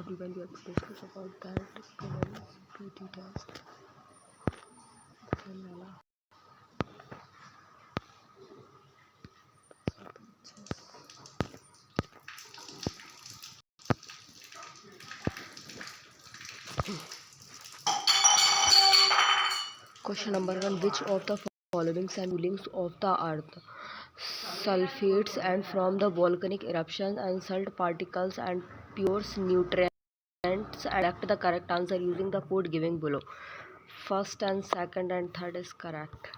Given your predictions about that, comments, beauty test, then वाला सब Question number 1. Which of the following coolings of the earth? Sulfates and from the volcanic eruptions and salt particles and pure nutrients. Select the correct answer using the code given below. First and second and third is correct.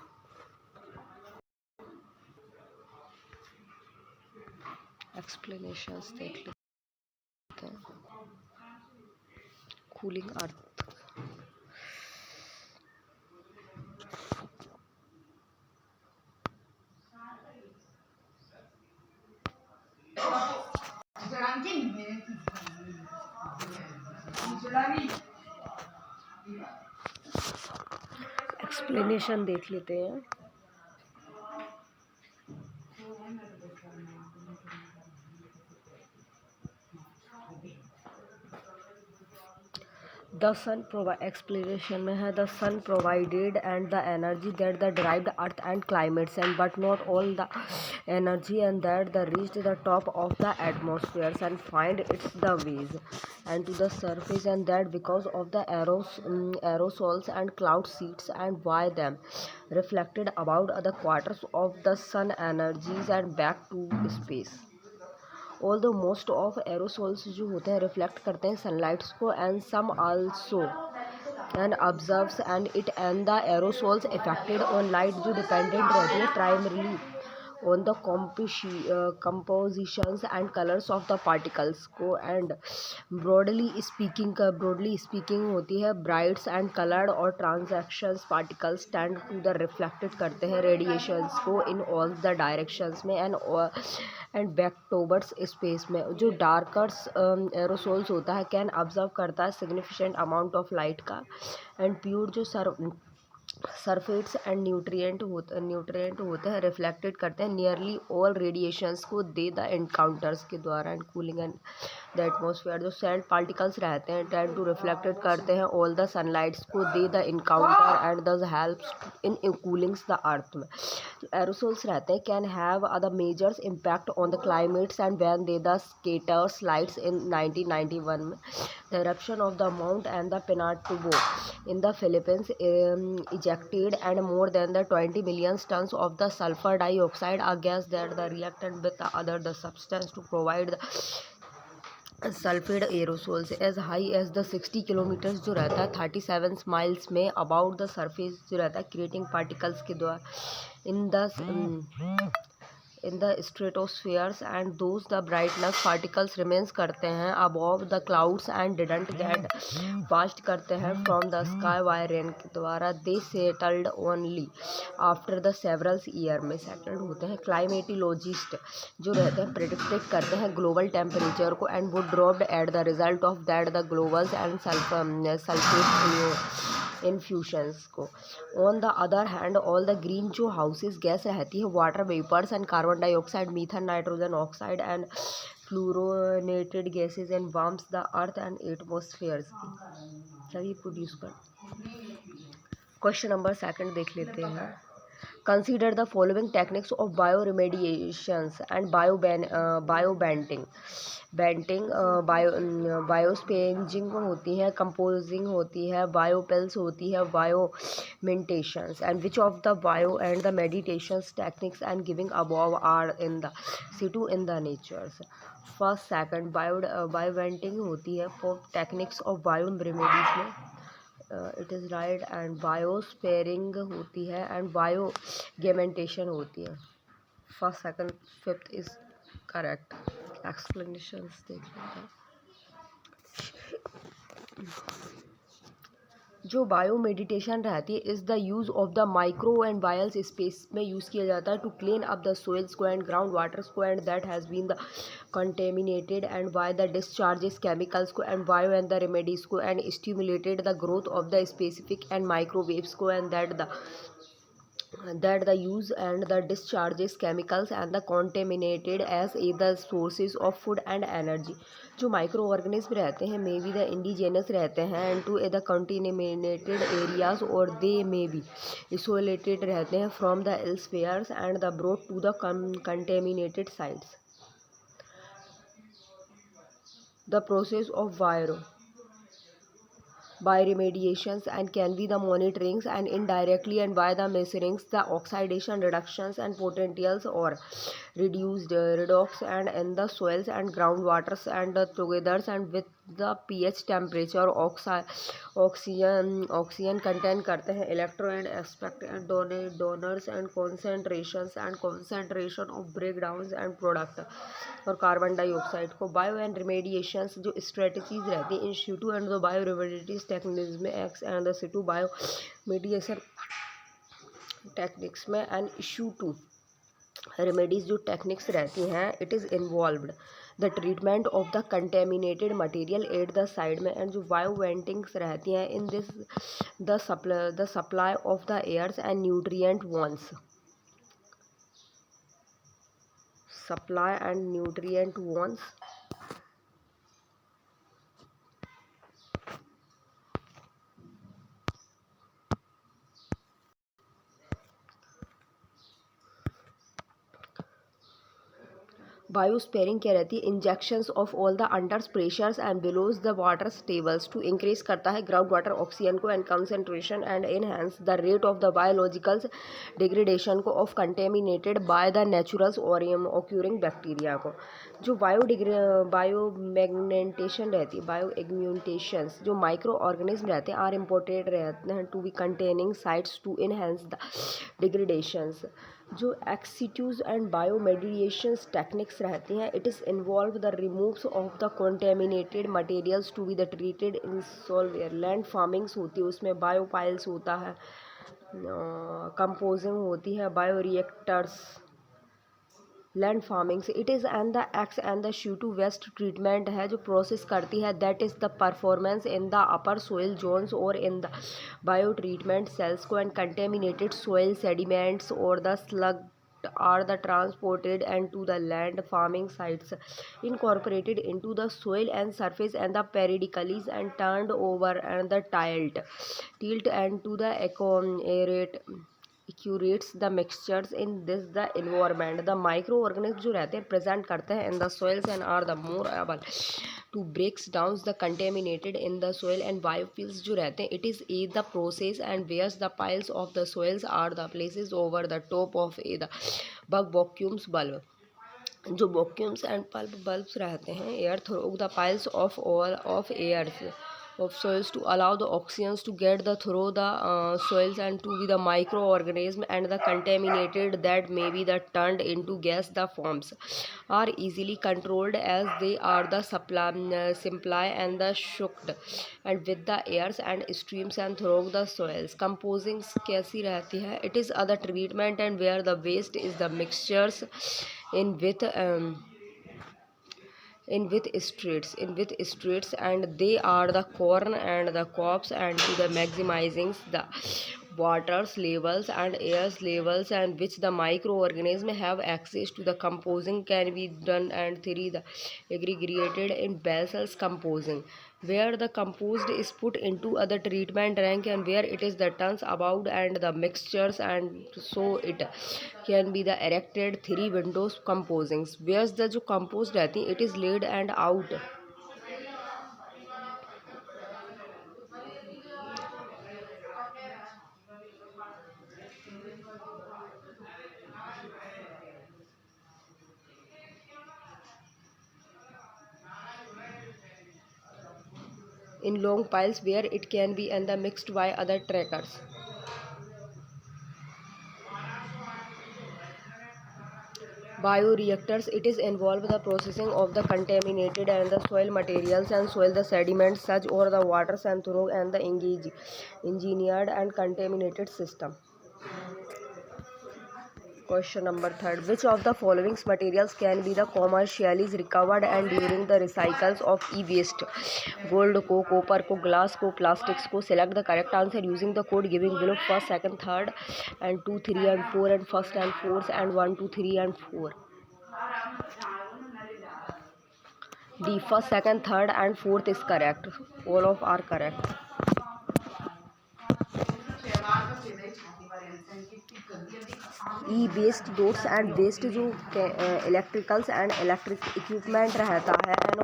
Explanations देख लेते हैं. Cooling earth. Explanation देख लेते हैं. The sun explanation में है the sun provided and the energy that the derived earth and climates and but not all the energy and that the reached the top of the atmospheres and find its the ways and to the surface and that because of the aerosols and cloud seeds and why them reflected about the quarters of the sun energies and back to space. All the most of aerosols जो होते हैं reflect करते हैं sunlights को and some also and observes and it and the aerosols effected on light जो dependent रहती है primarily on the compositions and colors of the particles को and broadly speaking होती है brights and colored और transactions particles tend to the reflected करते हैं radiations को in all the directions में and back towards space में जो darker aerosols होता है can observe करता है significant amount of light का and pure जो सरफेट्स एंड न्यूट्रिएंट होते हैं रिफ्लेक्टेड करते हैं नियरली ऑल रेडिएशंस को दे द एनकाउंटर्स के द्वारा and cooling and the atmosphere जो सैंड पार्टिकल्स रहते हैं टेंड टू रिफ्लेक्टेड करते हैं ऑल द सनलाइट्स को they the encounter and thus helps in coolings the earth में जो एरोसोल्स रहते हैं can have the majors impact on the climates and when they the scatters lights in 1991 में the eruption of the mount and the Pinatubo in the Philippines ejected and more than the 20 million tons of the sulfur dioxide, a gas that the reacted with the other the substance to provide the sulphate aerosols as high as the 60 kilometres जो रहता है 37 miles में about the surface जो रहता है creating particles के द्वारा in the stratospheres and those the brightness particles remains करते हैं above the clouds and didn't get past करते हैं from the sky by rain के द्वारा they settled only after the severals year में सेटल्ड होते हैं क्लाइमेटोलॉजिस्ट जो रहते हैं प्रेडिक्ट करते हैं ग्लोबल टेम्परेचर को एंड वो dropped at the result of that the globals and sulphate infusions को on the other hand all the green जो हाउसेस गैस रहती है water vapours and carbon dioxide methane nitrogen oxide and fluorinated gases and warms the earth and atmospheres की सभी produce कर. Question number second देख लेते हैं. Consider the following techniques of bio remediations and bio venting biosparging होती है composting होती है बायोपेल्स होती है bioaugmentations and which of the bio and the meditations techniques and giving above are in the situ in the natures. First second bioventing होती है for techniques of bio remedies में it is right and biosparging होती है and bioaugmentation होती है. First second fifth is correct. Explanations देख लेते हैं. जो बायो मेडिटेशन रहती है is the use of the micro and बायल्स स्पेस में यूज़ किया जाता है to clean up the soils को एंड ग्राउंड वाटर्स को and that has been the contaminated and by the discharges chemicals को and bio and the remedies को and stimulated the growth of the specific and microwaves को and that the that the use and the discharges chemicals and the contaminated as either sources of food and energy. जो microorganism रहते हैं may be the indigenous रहते हैं and to the contaminated areas और they may be isolated रहते हैं from the elsewheres and the broad to the contaminated sites. The process of bioremediations and can be the monitorings and indirectly and by the measurings the oxidation reductions and potentials or reduced redox and in the soils and groundwaters and together and with the pH temperature oxygen content करते हैं electro and aspect and donors and concentration of breakdowns and product और carbon dioxide को. Bio and remediations जो strategies रहती हैं in situ and the bio remediative techniques में ex and the situ bio mediation techniques में and issue to remedies जो techniques रहती हैं it is involved the treatment of the contaminated material at the side में and जो bio ventings रहती हैं in this the supply of the airs and nutrient once supply and nutrient wants. Biosparging क्या रहती है injections of all the under pressures and belows the water tables to increase करता है ground water oxygen को and concentration and enhance the rate of the biological degradation को of contaminated by the naturals और occurring bacteria को. जो बायोमैग्नेंटेशन रहती है bio एग्म्यूटेशंस जो माइक्रो ऑर्गेनिज्म रहते हैं आर इम्पोर्टेड रहते हैं to be containing sites to enhance the degradations. जो एक्सीट्यूज एंड बायोमेडिएशंस टेक्निक्स रहती हैं it is involve the removes of the contaminated materials to be the treated in सॉल्वेयर. Land farmings होती है उसमें बायोपाइल्स होता है कंपोजिंग होती है बायो रिएक्टर्स लैंड फार्मिंग से it is and the ex and the shoe to waste treatment है जो प्रोसेस करती है that is the performance in the upper soil zones और in the bio treatment cells को and contaminated soil sediments और the sludge are the transported and to the land farming sites incorporated into the soil and surface and the periodically and turned over and the tilt and to the accurates the mixtures in this the environment. The microorganisms जो रहते हैं present करते हैं in the soils and are the more able to breaks down the contaminated in the soil and biofuels जो रहते हैं it is aid the process and whereas the piles of the soils are the places over the top of the vacuums bulb. जो वॉक्यूम्स and pulp bulbs रहते हैं air through the piles of all of air of soils to allow the oxygens to get the through the soils and to be the microorganism and the contaminated that may be the turned into gas the forms are easily controlled as they are the supply and the shocked and with the airs and streams and through the soils. Composing कैसी रहती है it is other treatment and where the waste is the mixtures in with streets and they are the corn and the crops and to the maximizing the waters levels and air levels and which the microorganism have access to the composing can be done and three the aggregated in basals composing where the composed is put into other treatment rank and where it is the turns about and the mixtures and so it can be the erected three windows composings whereas the जो composed रहती it is laid and out in long piles where it can be and the mixed by other trackers. Bioreactors it is involved the processing of the contaminated and the soil materials and soil the sediments such or the waters and through and the engineered and contaminated system. Question number 3. Which of the following materials can be the commercially recovered and during the recycles of e-waste? Gold को, copper को, glass को, plastics को. Select the correct answer using the code giving below first, second, third, and 2, 3, and 4, and first and fourth, and 1, 2, 3, and 4. D. First, second, third, and fourth is correct. All of are correct. E waste dots and waste जो electricals and electric equipment रहता है and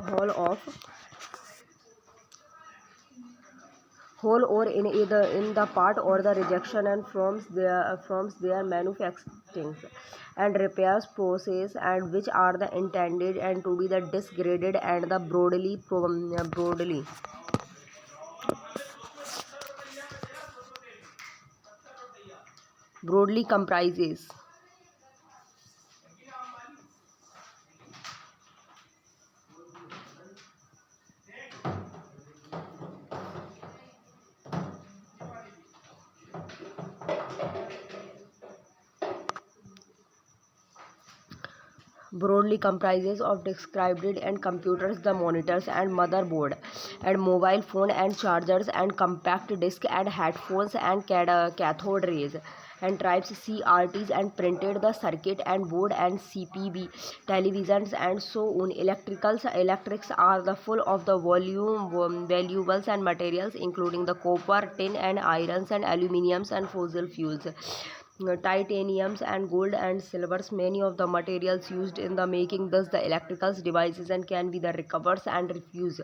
whole or in either in the part or the rejection and from their manufacturing and repairs process and which are the intended and to be the disgraded and the broadly comprises. Broadly comprises of described and computers, the monitors and motherboard and mobile phone and chargers and compact disc and headphones and cathode rays and types CRTs and printed the circuit and board and CPB televisions and so on. Electrics are the full of the valuables and materials including the copper, tin and irons and aluminiums and fossil fuels. Titaniums and gold and silvers, many of the materials used in the making thus the electrical devices and can be the recovers and refuse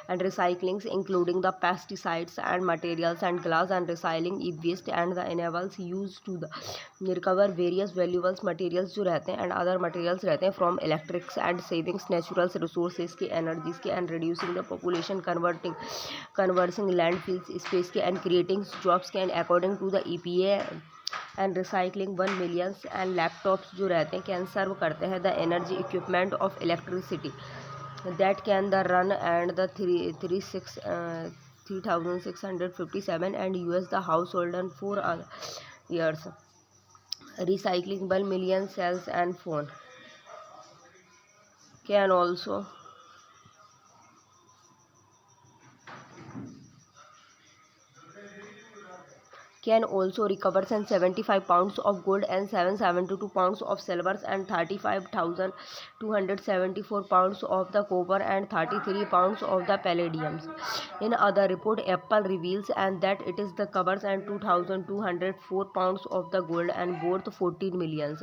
and recyclings including the pesticides and materials and glass and recycling e-waste and the enables used to the recover various valuables materials जो रहते हैं and other materials रहते हैं from electrics and savings natural resources के energies के and reducing the population conversing landfills space के and creating jobs के and according to the EPA and recycling 1 million and laptops जो रहते हैं कैन सर्व करते हैं the energy equipment of electricity that can the run and the 3657 and US the house hold and 4 years. Recycling 1 million cells and phone can also recover 75 pounds of gold and 772 pounds of silver and 35,274 pounds of the copper and 33 pounds of the palladium. In other report, Apple reveals and that it is the covers and 2,204 pounds of the gold and worth 14 millions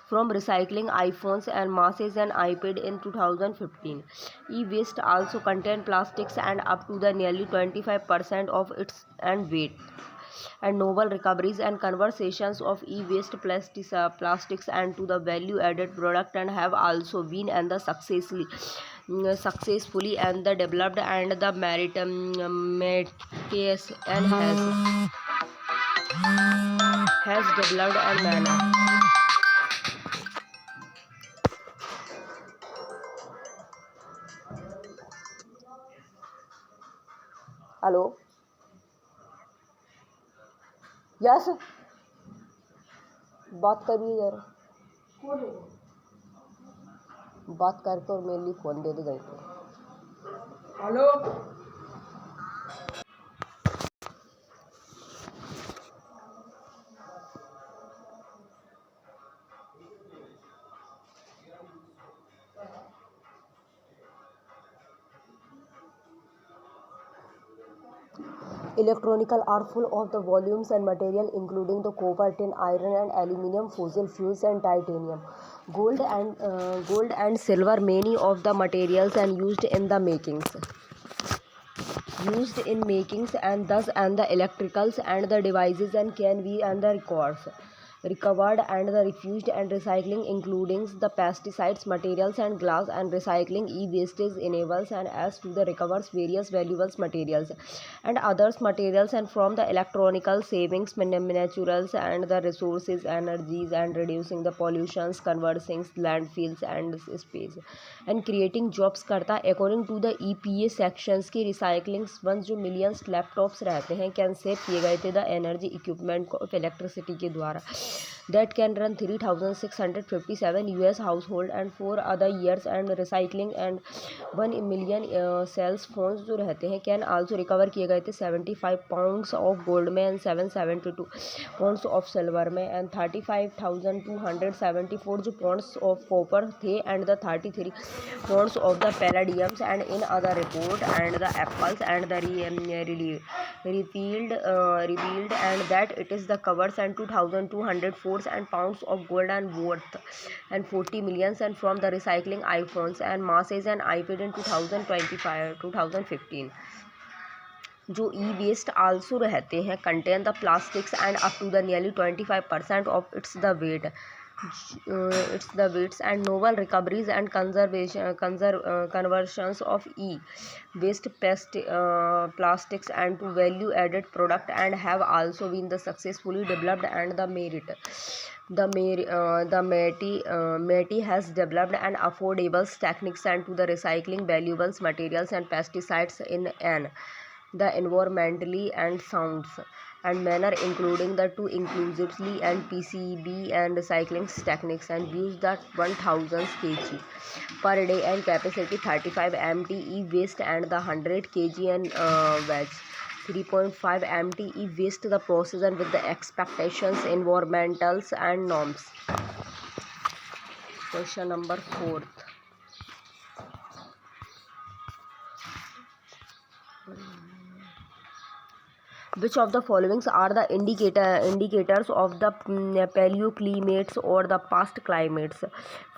from recycling iPhones and masses and iPad in 2015. E-waste also contain plastics and up to the nearly 25% of its and weight. And novel recoveries and conversations of e-waste plastics and to the value added product and have also been and the successfully and the developed and the merit case and has developed and manner. Hello. Yes बात करिए जरा बात करके और मेरे लिए phone दे दो गई पे hello Electronical are full of the volumes and material including the copper, tin, iron and aluminium, fossil fuels and titanium. Gold and silver, many of the materials and used in makings and thus and the electricals and the devices and can be and the recovered and the refused and recycling including the pesticides materials and glass and recycling e-wastes enables and as to the recovers various valuables materials and others materials and from the electronical savings naturals and the resources energies and reducing the pollutions conversing landfills and space and creating jobs करता according to the EPA sections की recycling once जो millions laptops रहते हैं can save किए गए थे the energy equipment of electricity के द्वारा that can run 3,657 US household and 4 other years, and recycling and 1 million cells phones जो रहते हैं can also recover किए गए थे 75 pounds of gold में and 772 pounds of silver में and 35,274 जो pounds of copper थे and the 33 pounds of the palladiums. And in other report and the apples and the revealed and that it is the covers and 2,204 and pounds of gold and worth and 40 millions and from the recycling iPhones and masses and iPad in 2015. जो ई waste also रहते हैं contain the plastics and up to the nearly 25% of its the weights and novel recoveries and conversions of e-waste plastics and to value added product and have also been the successfully developed. And the METI has developed an affordable techniques and to the recycling valuables materials and pesticides in the environmentally and sounds and manner, including the two inclusively and PCB and recycling techniques, and use that 1000 kg per day and capacity 35 mte waste and the 100 kg and waste 3.5 mte waste the process and with the expectations environmentals and norms. Question number 4. Which of the following are the indicators of the paleoclimates or the past climates?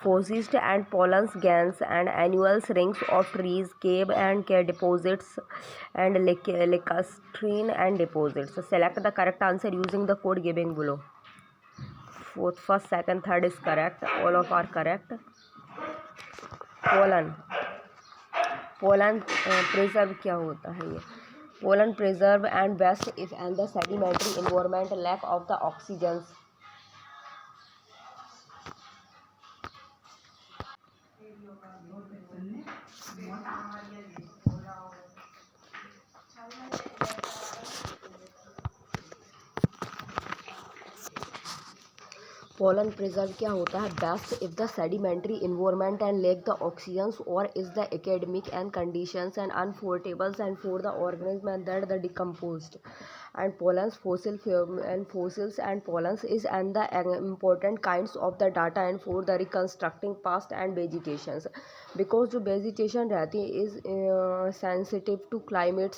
Fossils and pollens, GANs and annual rings of trees, cave and deposits and lacustrine and deposits. Select the correct answer using the code given below. Fourth, first, second, third is correct. All of are correct. Pollen preserve क्या होता है ये? Pollen preserve and best if and the sedimentary environment lack of the oxygens. Pollen preserve क्या होता है? Best if the sedimentary environment and lack the oxygens or is the academic and conditions and unfavorable and for the organism and that the decomposed. And pollens fossils and pollens is and the important kinds of the data and for the reconstructing past and vegetations, because जो vegetation रहती है is sensitive to climate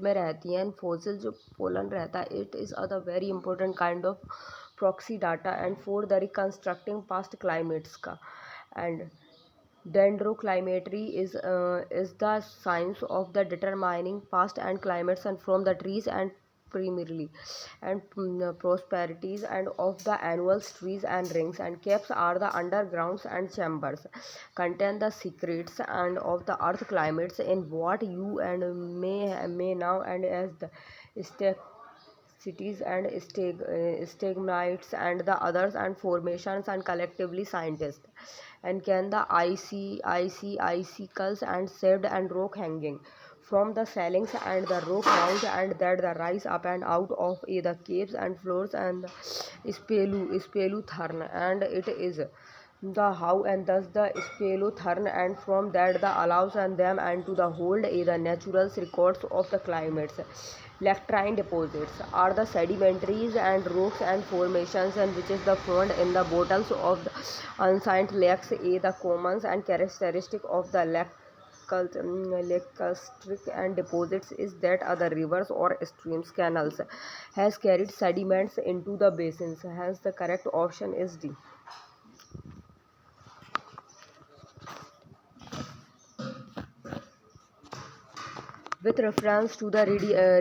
में रहती है, and fossil जो pollen रहता है it is a very important kind of proxy data and for the reconstructing past climates का. And dendroclimatry is the science of the determining past and climates and from the trees and primarily and prosperities and of the annual trees and rings and caves are the undergrounds and chambers contain the secrets and of the earth climates in what you and may now and as the cities and stegmites and the others and formations and collectively scientists and can the icicles and shaped and rock hanging from the ceilings and the rock mount and that the rise up and out of the caves and floors and spelutherm and it is the how and thus the spelotherm and from that the allows and them and to the hold the natural records of the climates. Lacustrine deposits are the sedimentaries and rocks and formations and which is the found in the bottoms of the ancient lakes. The commons and characteristic of the lacustric and deposits is that other rivers or streams canals has carried sediments into the basins. Hence the correct option is D. With reference to the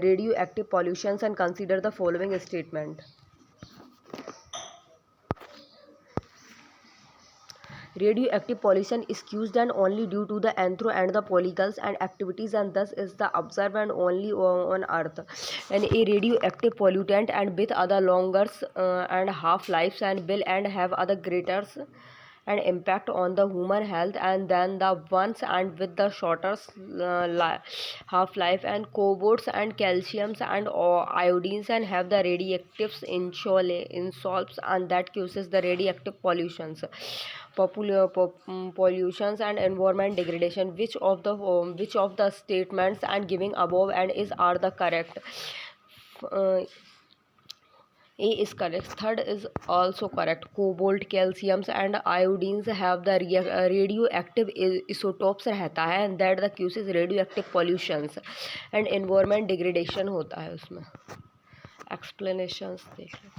radioactive pollutions and consider the following statement. Radioactive pollution is caused and only due to the anthro and the polygons and activities and thus is the observed and only on earth. And a radioactive pollutant and with other longer and half lives and will and have other greater and impact on the human health and then the ones and with the shorter half life, and cobalts and calciums and iodines and have the radioactive insols and that causes the radioactive pollutions, pollutions and environment degradation. Which of the statements and giving above and is are the correct? uh, A is correct. Third is also correct. Cobalt, calciums and iodines have the radioactive isotopes रहता है and that the causes radioactive pollutions and environment degradation होता है उसमें. Explanations देख लेते हैं.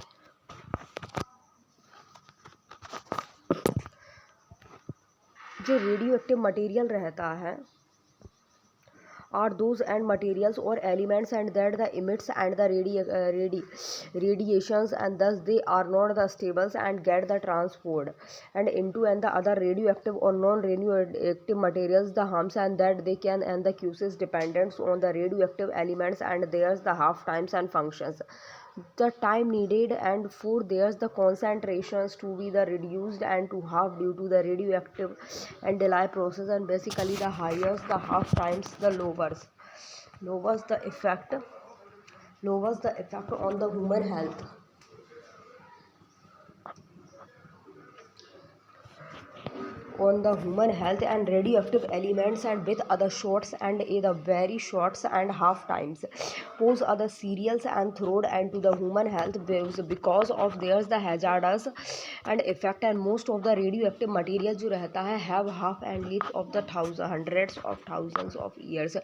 जो radioactive material रहता है are those and materials or elements and that the emits and the radiations and thus they are not the stables and get the transport and into and the other radioactive or non-radioactive materials the harms and that they can and the causes dependents on the radioactive elements and there's the half times and functions, the time needed and for there's the concentrations to be the reduced and to half due to the radioactive and delay process, and basically the higher the half times the lowers the effect on the human health. On the human health and radioactive elements and with other shorts and the very shorts and half times pose other cereals and thrown into the human health because of there's the hazardous and effect, and most of the radioactive material जो रहता है have half and lives of the hundreds of thousands of years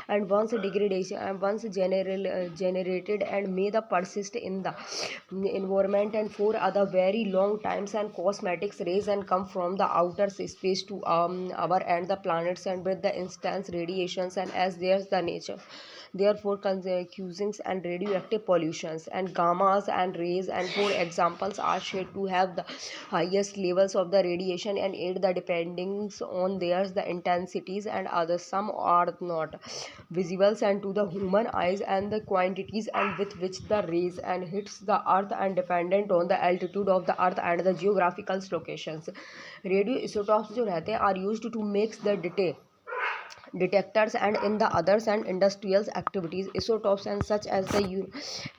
and once degradation and once generated and may the persist in the environment and for other very long times, and cosmetics rays and come from the outer space to our and the planets and with the instance radiations and as there's the nature therefore cusings and radioactive pollutions and gammas and rays and for examples are said to have the highest levels of the radiation and aid the depending on theirs the intensities and others some are not visible and to the human eyes and the quantities and with which the rays and hits the earth and dependent on the altitude of the earth and the geographical locations. Radio isotopes जो रहते हैं are used to make the detectors and in the others and industrial activities isotopes and such as the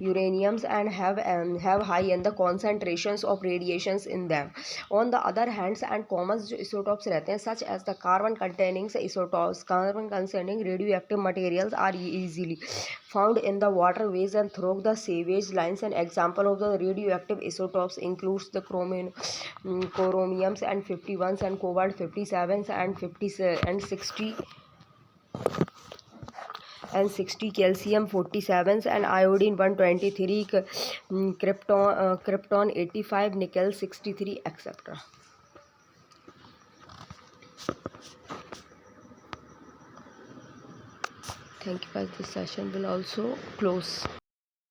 uraniums and have high in the concentrations of radiations in them. On the other hands and common जो isotopes रहते हैं such as the carbon containing isotopes, carbon containing radioactive materials are easily found in the waterways and through the sewage lines. An example of the radioactive isotopes includes the chromiums and 51s and cobalt 57s and 50 and 60 and 60 calcium 47s and iodine 123 krypton 85 nickel 63 etc. Thank you guys. This session will also close.